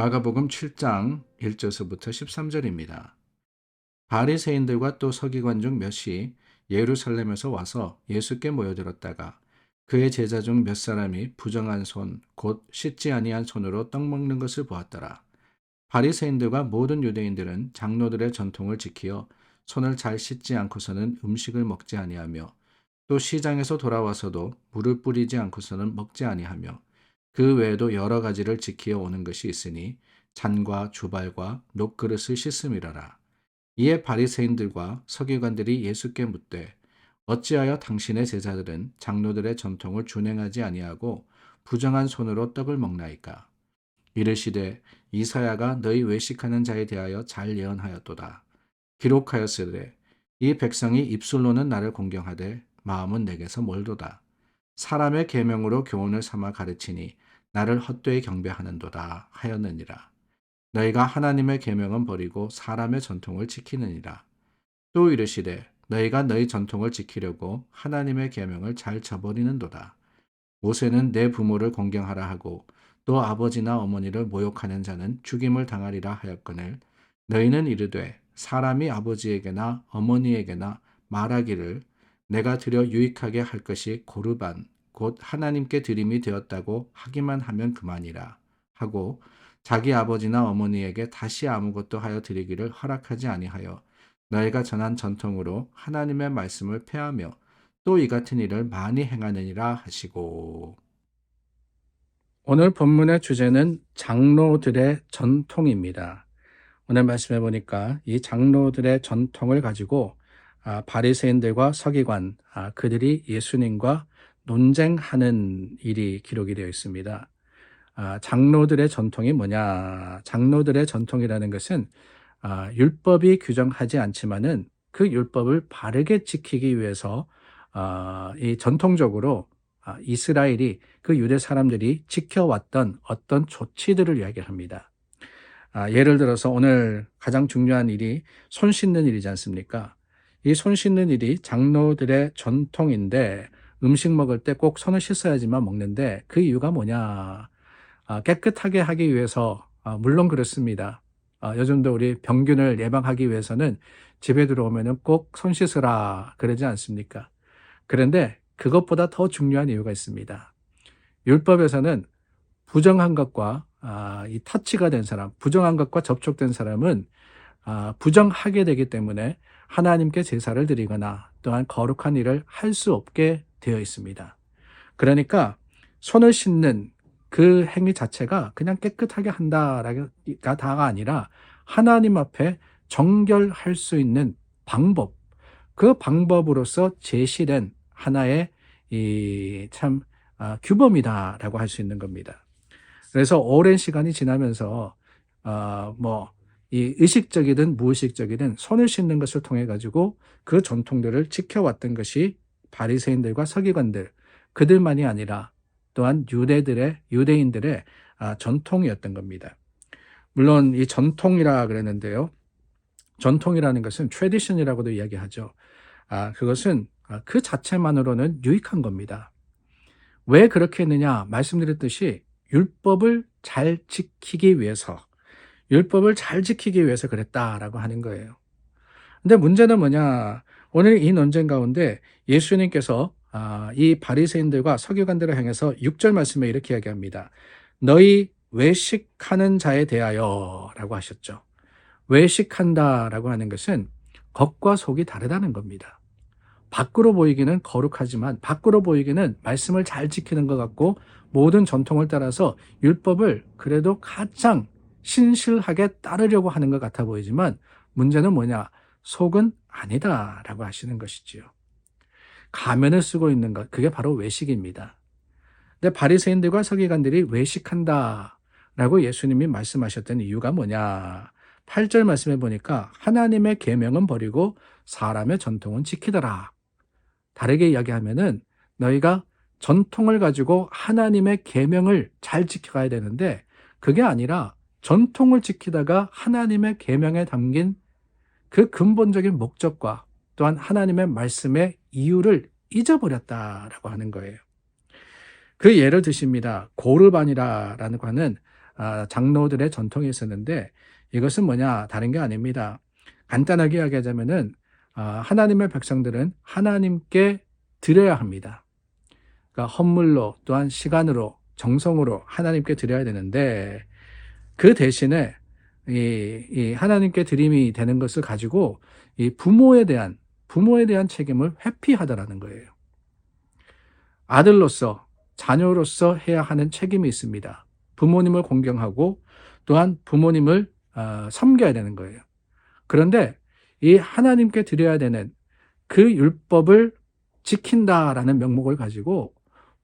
마가복음 7장 1절서부터 13절입니다. 바리새인들과 또 서기관 중 몇이 예루살렘에서 와서 예수께 모여들었다가 그의 제자 중 몇 사람이 부정한 손, 곧 씻지 아니한 손으로 떡 먹는 것을 보았더라. 바리새인들과 모든 유대인들은 장로들의 전통을 지키어 손을 잘 씻지 않고서는 음식을 먹지 아니하며 또 시장에서 돌아와서도 물을 뿌리지 않고서는 먹지 아니하며 그 외에도 여러 가지를 지키어 오는 것이 있으니 잔과 주발과 녹그릇을 씻음이라라. 이에 바리새인들과 서기관들이 예수께 묻되 어찌하여 당신의 제자들은 장로들의 전통을 준행하지 아니하고 부정한 손으로 떡을 먹나이까? 이르시되 이사야가 너희 외식하는 자에 대하여 잘 예언하였도다. 기록하였으되 이 백성이 입술로는 나를 공경하되 마음은 내게서 멀도다. 사람의 계명으로 교훈을 삼아 가르치니 나를 헛되이 경배하는도다 하였느니라. 너희가 하나님의 계명은 버리고 사람의 전통을 지키느니라. 또 이르시되 너희가 너희 전통을 지키려고 하나님의 계명을 잘 저버리는도다. 모세는 내 부모를 공경하라 하고 또 아버지나 어머니를 모욕하는 자는 죽임을 당하리라 하였거늘 너희는 이르되 사람이 아버지에게나 어머니에게나 말하기를 내가 드려 유익하게 할 것이 고르반 곧 하나님께 드림이 되었다고 하기만 하면 그만이라 하고 자기 아버지나 어머니에게 다시 아무것도 하여 드리기를 허락하지 아니하여 너희가 전한 전통으로 하나님의 말씀을 폐하며 또 이 같은 일을 많이 행하느니라 하시고. 오늘 본문의 주제는 장로들의 전통입니다. 오늘 말씀해 보니까 이 장로들의 전통을 가지고 바리새인들과 서기관 그들이 예수님과 논쟁하는 일이 기록이 되어 있습니다. 장로들의 전통이 뭐냐? 장로들의 전통이라는 것은 율법이 규정하지 않지만은 그 율법을 바르게 지키기 위해서 이 전통적으로 이스라엘이 그 유대 사람들이 지켜왔던 어떤 조치들을 이야기합니다. 예를 들어서 오늘 가장 중요한 일이 손 씻는 일이지 않습니까? 이 손 씻는 일이 장로들의 전통인데 음식 먹을 때 꼭 손을 씻어야지만 먹는데 그 이유가 뭐냐? 깨끗하게 하기 위해서 물론 그렇습니다. 요즘도 우리 병균을 예방하기 위해서는 집에 들어오면 꼭 손 씻으라 그러지 않습니까? 그런데 그것보다 더 중요한 이유가 있습니다. 율법에서는 부정한 것과 이 터치가 된 사람, 부정한 것과 접촉된 사람은 부정하게 되기 때문에 하나님께 제사를 드리거나 또한 거룩한 일을 할 수 없게 되어 있습니다. 그러니까 손을 씻는 그 행위 자체가 그냥 깨끗하게 한다가 다가 아니라 하나님 앞에 정결할 수 있는 방법, 그 방법으로서 제시된 하나의 규범이다라고 할 수 있는 겁니다. 그래서 오랜 시간이 지나면서 이 의식적이든 무의식적이든 손을 씻는 것을 통해 가지고 그 전통들을 지켜왔던 것이 바리새인들과 서기관들 그들만이 아니라 또한 유대인들의 전통이었던 겁니다. 물론 이 전통이라 그랬는데요. 전통이라는 것은 트래디션이라고도 이야기하죠. 그것은 그 자체만으로는 유익한 겁니다. 왜 그렇게 했느냐? 말씀드렸듯이 율법을 잘 지키기 위해서 그랬다라고 하는 거예요. 근데 문제는 뭐냐? 오늘 이 논쟁 가운데 예수님께서 이 바리새인들과 서기관들을 향해서 6절 말씀에 이렇게 이야기합니다. 너희 외식하는 자에 대하여 라고 하셨죠. 외식한다라고 하는 것은 겉과 속이 다르다는 겁니다. 밖으로 보이기는 거룩하지만 밖으로 보이기는 말씀을 잘 지키는 것 같고 모든 전통을 따라서 율법을 그래도 가장 신실하게 따르려고 하는 것 같아 보이지만 문제는 뭐냐? 속은 아니다라고 하시는 것이지요. 가면을 쓰고 있는 것, 그게 바로 외식입니다. 근데 바리새인들과 서기관들이 외식한다라고 예수님이 말씀하셨던 이유가 뭐냐? 8절 말씀해 보니까 하나님의 계명은 버리고 사람의 전통은 지키더라. 다르게 이야기하면은 너희가 전통을 가지고 하나님의 계명을 잘 지켜가야 되는데 그게 아니라 전통을 지키다가 하나님의 계명에 담긴 그 근본적인 목적과 또한 하나님의 말씀의 이유를 잊어버렸다라고 하는 거예요. 그 예를 드십니다. 고르반이라는 거는 장로들의 전통이 있었는데 이것은 뭐냐 다른 게 아닙니다. 간단하게 이야기하자면은 하나님의 백성들은 하나님께 드려야 합니다. 그러니까 헌물로 또한 시간으로 정성으로 하나님께 드려야 되는데 그 대신에 이 하나님께 드림이 되는 것을 가지고 이 부모에 대한 책임을 회피하더라는 거예요. 아들로서 자녀로서 해야 하는 책임이 있습니다. 부모님을 공경하고 또한 부모님을 섬겨야 되는 거예요. 그런데 이 하나님께 드려야 되는 그 율법을 지킨다라는 명목을 가지고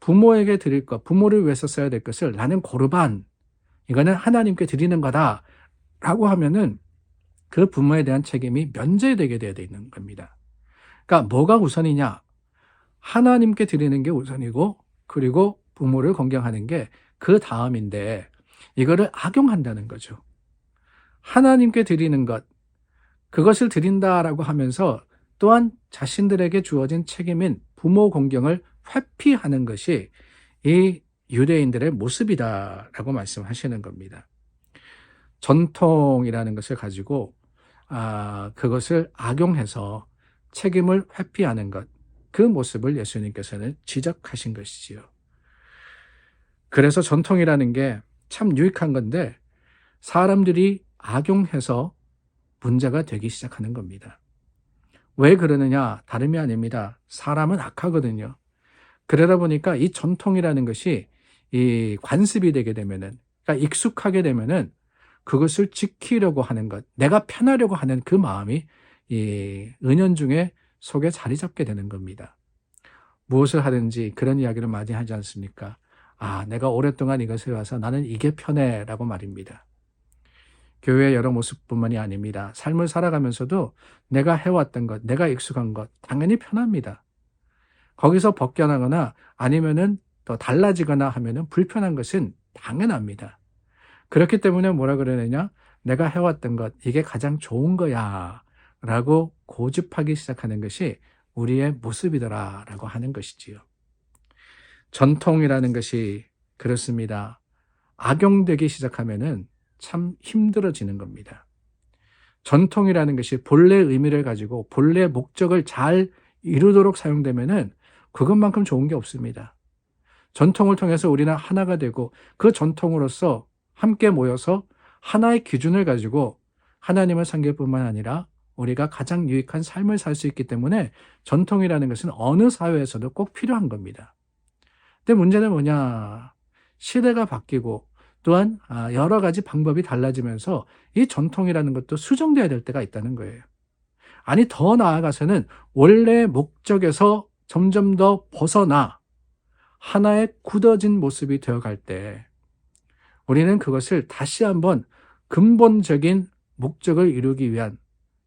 부모에게 드릴 것, 부모를 위해서 써야 될 것을 나는 고르반, 이거는 하나님께 드리는 거다라고 하면은 그 부모에 대한 책임이 면제되게 되어 있는 겁니다. 그러니까 뭐가 우선이냐? 하나님께 드리는 게 우선이고 그리고 부모를 공경하는 게 그 다음인데 이거를 악용한다는 거죠. 하나님께 드리는 것, 그것을 드린다라고 하면서 또한 자신들에게 주어진 책임인 부모 공경을 회피하는 것이 이 유대인들의 모습이다라고 말씀하시는 겁니다. 전통이라는 것을 가지고 그것을 악용해서 책임을 회피하는 것, 그 모습을 예수님께서는 지적하신 것이지요. 그래서 전통이라는 게 참 유익한 건데 사람들이 악용해서 문제가 되기 시작하는 겁니다. 왜 그러느냐? 다름이 아닙니다. 사람은 악하거든요. 그러다 보니까 이 전통이라는 것이 이 관습이 되게 되면은, 그러니까 익숙하게 되면은 그것을 지키려고 하는 것, 내가 편하려고 하는 그 마음이 이 은연중에 속에 자리 잡게 되는 겁니다. 무엇을 하든지 그런 이야기를 많이 하지 않습니까? 내가 오랫동안 이것을 해와서 나는 이게 편해라고 말입니다. 교회의 여러 모습뿐만이 아닙니다. 삶을 살아가면서도 내가 해왔던 것, 내가 익숙한 것, 당연히 편합니다. 거기서 벗겨나거나 아니면은 더 달라지거나 하면은 불편한 것은 당연합니다. 그렇기 때문에 뭐라 그러느냐? 내가 해왔던 것, 이게 가장 좋은 거야. 라고 고집하기 시작하는 것이 우리의 모습이더라. 라고 하는 것이지요. 전통이라는 것이 그렇습니다. 악용되기 시작하면은 참 힘들어지는 겁니다. 전통이라는 것이 본래의 의미를 가지고 본래의 목적을 잘 이루도록 사용되면은 그것만큼 좋은 게 없습니다. 전통을 통해서 우리는 하나가 되고 그 전통으로서 함께 모여서 하나의 기준을 가지고 하나님을 섬길 뿐만 아니라 우리가 가장 유익한 삶을 살 수 있기 때문에 전통이라는 것은 어느 사회에서도 꼭 필요한 겁니다. 근데 문제는 뭐냐? 시대가 바뀌고 또한 여러 가지 방법이 달라지면서 이 전통이라는 것도 수정돼야 될 때가 있다는 거예요. 아니 더 나아가서는 원래의 목적에서 점점 더 벗어나 하나의 굳어진 모습이 되어갈 때 우리는 그것을 다시 한번 근본적인 목적을 이루기 위한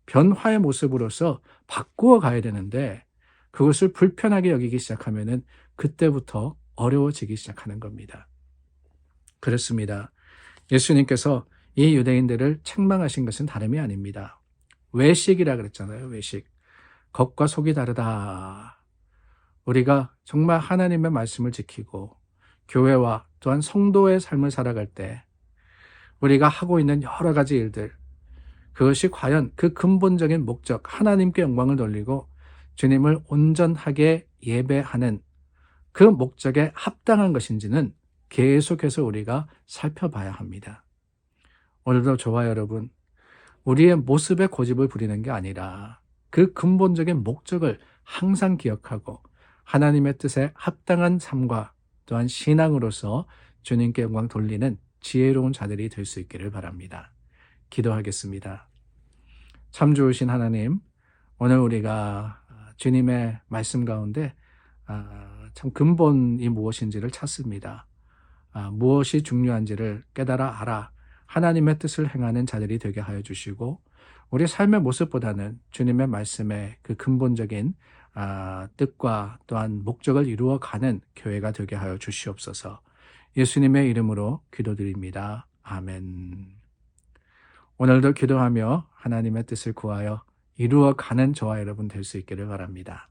변화의 모습으로서 바꾸어 가야 되는데 그것을 불편하게 여기기 시작하면은 그때부터 어려워지기 시작하는 겁니다. 그렇습니다. 예수님께서 이 유대인들을 책망하신 것은 다름이 아닙니다. 외식이라 그랬잖아요. 외식. 겉과 속이 다르다. 우리가 정말 하나님의 말씀을 지키고 교회와 또한 성도의 삶을 살아갈 때 우리가 하고 있는 여러 가지 일들, 그것이 과연 그 근본적인 목적, 하나님께 영광을 돌리고 주님을 온전하게 예배하는 그 목적에 합당한 것인지는 계속해서 우리가 살펴봐야 합니다. 오늘도 저와 여러분, 우리의 모습에 고집을 부리는 게 아니라 그 근본적인 목적을 항상 기억하고 하나님의 뜻에 합당한 삶과 또한 신앙으로서 주님께 영광 돌리는 지혜로운 자들이 될 수 있기를 바랍니다. 기도하겠습니다. 참 좋으신 하나님, 오늘 우리가 주님의 말씀 가운데 참 근본이 무엇인지를 찾습니다. 무엇이 중요한지를 깨달아 알아 하나님의 뜻을 행하는 자들이 되게 하여 주시고 우리 삶의 모습보다는 주님의 말씀의 그 근본적인 뜻과 또한 목적을 이루어가는 교회가 되게 하여 주시옵소서. 예수님의 이름으로 기도드립니다. 아멘. 오늘도 기도하며 하나님의 뜻을 구하여 이루어가는 저와 여러분 될 수 있기를 바랍니다.